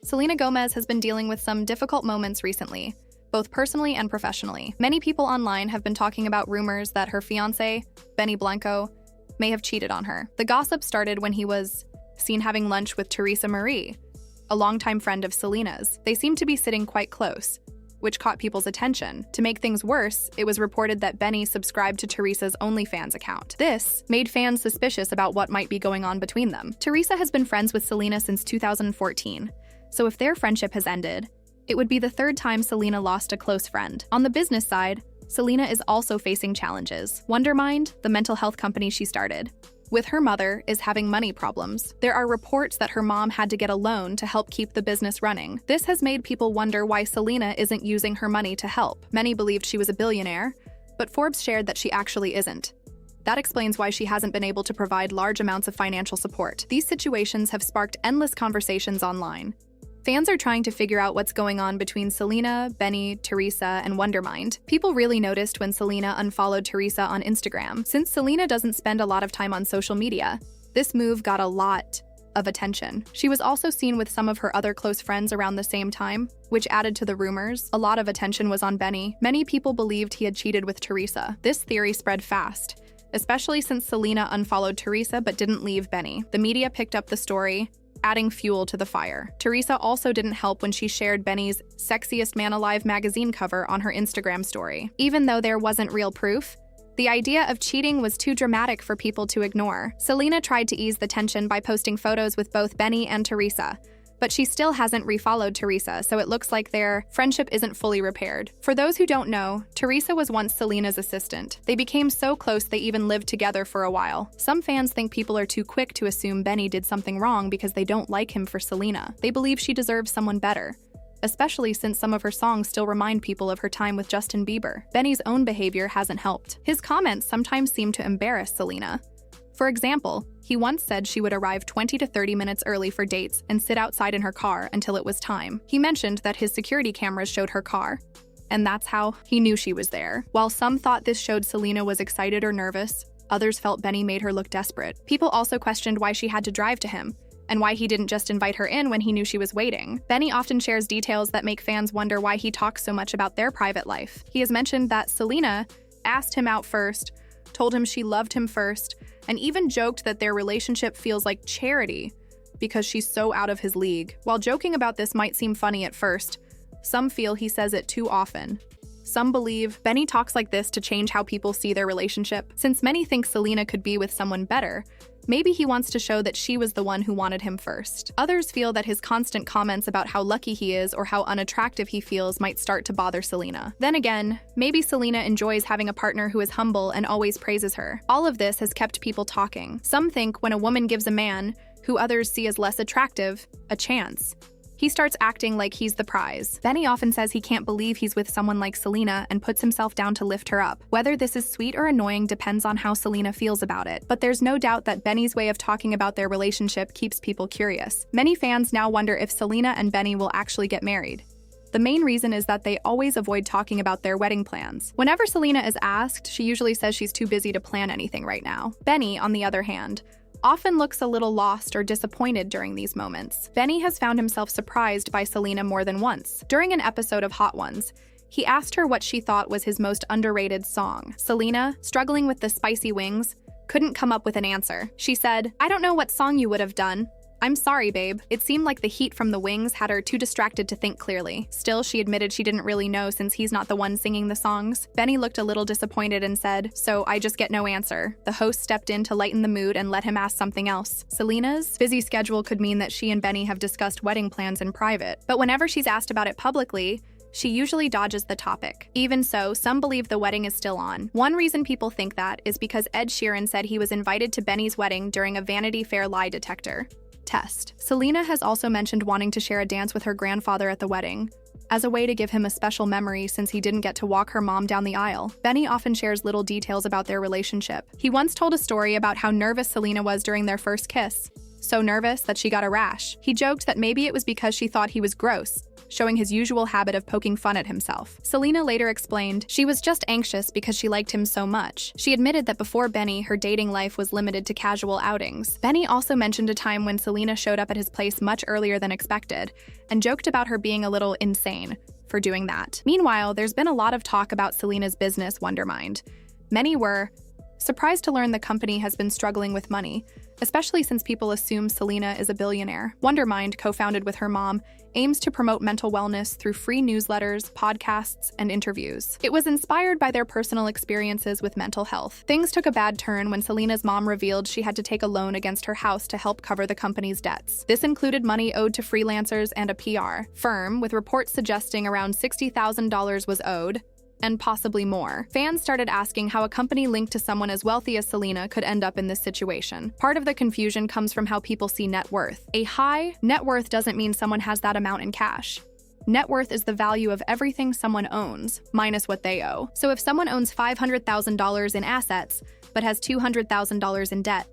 Selena Gomez has been dealing with some difficult moments recently, both personally and professionally. Many people online have been talking about rumors that her fiancé, Benny Blanco, may have cheated on her. The gossip started when he was seen having lunch with Teresa Marie, a longtime friend of Selena's. They seemed to be sitting quite close, which caught people's attention. To make things worse, it was reported that Benny subscribed to Teresa's OnlyFans account. This made fans suspicious about what might be going on between them. Teresa has been friends with Selena since 2014, so if their friendship has ended, it would be the third time Selena lost a close friend. On the business side, Selena is also facing challenges. Wondermind, the mental health company she started with her mother, is having money problems. There are reports that her mom had to get a loan to help keep the business running. This has made people wonder why Selena isn't using her money to help. Many believed she was a billionaire, but Forbes shared that she actually isn't. That explains why she hasn't been able to provide large amounts of financial support. These situations have sparked endless conversations online. Fans are trying to figure out what's going on between Selena, Benny, Teresa, and Wondermind. People really noticed when Selena unfollowed Teresa on Instagram. Since Selena doesn't spend a lot of time on social media, this move got a lot of attention. She was also seen with some of her other close friends around the same time, which added to the rumors. A lot of attention was on Benny. Many people believed he had cheated with Teresa. This theory spread fast, especially since Selena unfollowed Teresa but didn't leave Benny. The media picked up the story, adding fuel to the fire. Teresa also didn't help when she shared Benny's Sexiest Man Alive magazine cover on her Instagram story. Even though there wasn't real proof, the idea of cheating was too dramatic for people to ignore. Selena tried to ease the tension by posting photos with both Benny and Teresa, but she still hasn't refollowed Teresa, so it looks like their friendship isn't fully repaired. For those who don't know, Teresa was once Selena's assistant. They became so close they even lived together for a while. Some fans think people are too quick to assume Benny did something wrong because they don't like him for Selena. They believe she deserves someone better, especially since some of her songs still remind people of her time with Justin Bieber. Benny's own behavior hasn't helped. His comments sometimes seem to embarrass Selena. For example, he once said she would arrive 20 to 30 minutes early for dates and sit outside in her car until it was time. He mentioned that his security cameras showed her car, and that's how he knew she was there. While some thought this showed Selena was excited or nervous, others felt Benny made her look desperate. People also questioned why she had to drive to him, and why he didn't just invite her in when he knew she was waiting. Benny often shares details that make fans wonder why he talks so much about their private life. He has mentioned that Selena asked him out first, told him she loved him first, and even joked that their relationship feels like charity because she's so out of his league. While joking about this might seem funny at first, some feel he says it too often. Some believe Benny talks like this to change how people see their relationship. Since many think Selena could be with someone better, maybe he wants to show that she was the one who wanted him first. Others feel that his constant comments about how lucky he is or how unattractive he feels might start to bother Selena. Then again, maybe Selena enjoys having a partner who is humble and always praises her. All of this has kept people talking. Some think when a woman gives a man, who others see as less attractive, a chance, he starts acting like he's the prize. Benny often says he can't believe he's with someone like Selena and puts himself down to lift her up. Whether this is sweet or annoying depends on how Selena feels about it, but there's no doubt that Benny's way of talking about their relationship keeps people curious. Many fans now wonder if Selena and Benny will actually get married. The main reason is that they always avoid talking about their wedding plans. Whenever Selena is asked, she usually says she's too busy to plan anything right now. Benny, on the other hand, often looks a little lost or disappointed during these moments. Benny has found himself surprised by Selena more than once. During an episode of Hot Ones, he asked her what she thought was his most underrated song. Selena, struggling with the spicy wings, couldn't come up with an answer. She said, "I don't know what song you would have done. I'm sorry, babe." It seemed like the heat from the wings had her too distracted to think clearly. Still, she admitted she didn't really know since he's not the one singing the songs. Benny looked a little disappointed and said, "So I just get no answer." The host stepped in to lighten the mood and let him ask something else. Selena's busy schedule could mean that she and Benny have discussed wedding plans in private, but whenever she's asked about it publicly, she usually dodges the topic. Even so, some believe the wedding is still on. One reason people think that is because Ed Sheeran said he was invited to Benny's wedding during a Vanity Fair lie detector test. Selena has also mentioned wanting to share a dance with her grandfather at the wedding, as a way to give him a special memory since he didn't get to walk her mom down the aisle. Benny often shares little details about their relationship. He once told a story about how nervous Selena was during their first kiss. so nervous that she got a rash. He joked that maybe it was because she thought he was gross, showing his usual habit of poking fun at himself. Selena later explained she was just anxious because she liked him so much. She admitted that before Benny, her dating life was limited to casual outings. Benny also mentioned a time when Selena showed up at his place much earlier than expected, and joked about her being a little insane for doing that. Meanwhile, there's been a lot of talk about Selena's business, Wondermind. Many were surprised to learn the company has been struggling with money, especially since people assume Selena is a billionaire. Wondermind, co-founded with her mom, aims to promote mental wellness through free newsletters, podcasts, and interviews. It was inspired by their personal experiences with mental health. Things took a bad turn when Selena's mom revealed she had to take a loan against her house to help cover the company's debts. This included money owed to freelancers and a PR firm, with reports suggesting around $60,000 was owed, and possibly more. Fans started asking how a company linked to someone as wealthy as Selena could end up in this situation. Part of the confusion comes from how people see net worth. A high net worth doesn't mean someone has that amount in cash. Net worth is the value of everything someone owns, minus what they owe. So if someone owns $500,000 in assets, but has $200,000 in debt,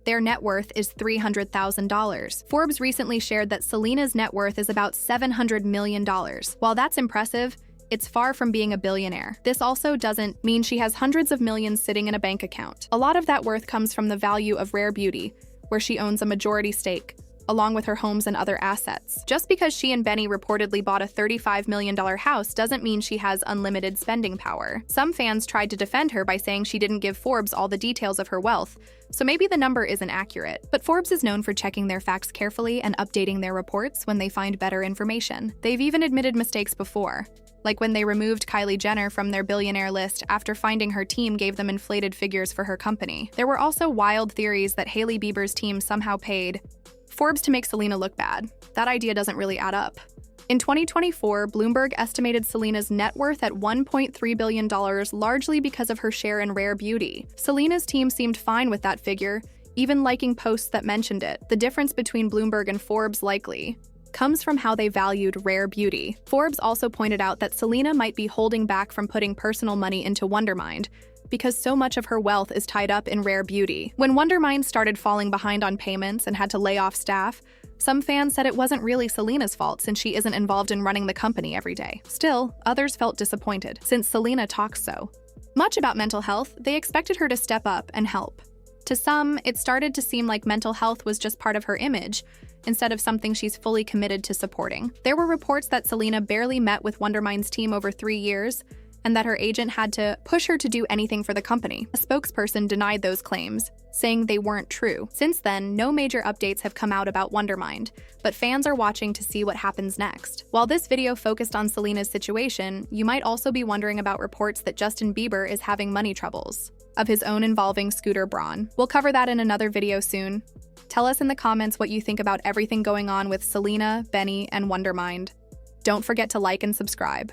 their net worth is $300,000. Forbes recently shared that Selena's net worth is about $700 million. While that's impressive, it's far from being a billionaire. This also doesn't mean she has hundreds of millions sitting in a bank account. A lot of that worth comes from the value of Rare Beauty, where she owns a majority stake, along with her homes and other assets. Just because she and Benny reportedly bought a $35 million house doesn't mean she has unlimited spending power. Some fans tried to defend her by saying she didn't give Forbes all the details of her wealth, so maybe the number isn't accurate. But Forbes is known for checking their facts carefully and updating their reports when they find better information. They've even admitted mistakes before, like when they removed Kylie Jenner from their billionaire list after finding her team gave them inflated figures for her company. There were also wild theories that Hailey Bieber's team somehow paid Forbes to make Selena look bad. That idea doesn't really add up. In 2024, Bloomberg estimated Selena's net worth at $1.3 billion, largely because of her share in Rare Beauty. Selena's team seemed fine with that figure, even liking posts that mentioned it. The difference between Bloomberg and Forbes likely comes from how they valued Rare Beauty. Forbes also pointed out that Selena might be holding back from putting personal money into Wondermind because so much of her wealth is tied up in Rare Beauty. When Wondermind started falling behind on payments and had to lay off staff, some fans said it wasn't really Selena's fault since she isn't involved in running the company every day. Still, others felt disappointed since Selena talks so much about mental health, they expected her to step up and help. To some, it started to seem like mental health was just part of her image, instead of something she's fully committed to supporting. There were reports that Selena barely met with Wondermind's team over 3 years, and that her agent had to push her to do anything for the company. A spokesperson denied those claims, saying they weren't true. Since then, no major updates have come out about Wondermind, but fans are watching to see what happens next. While this video focused on Selena's situation, you might also be wondering about reports that Justin Bieber is having money troubles of his own involving Scooter Braun. We'll cover that in another video soon. Tell us in the comments what you think about everything going on with Selena, Benny, and Wondermind. Don't forget to like and subscribe.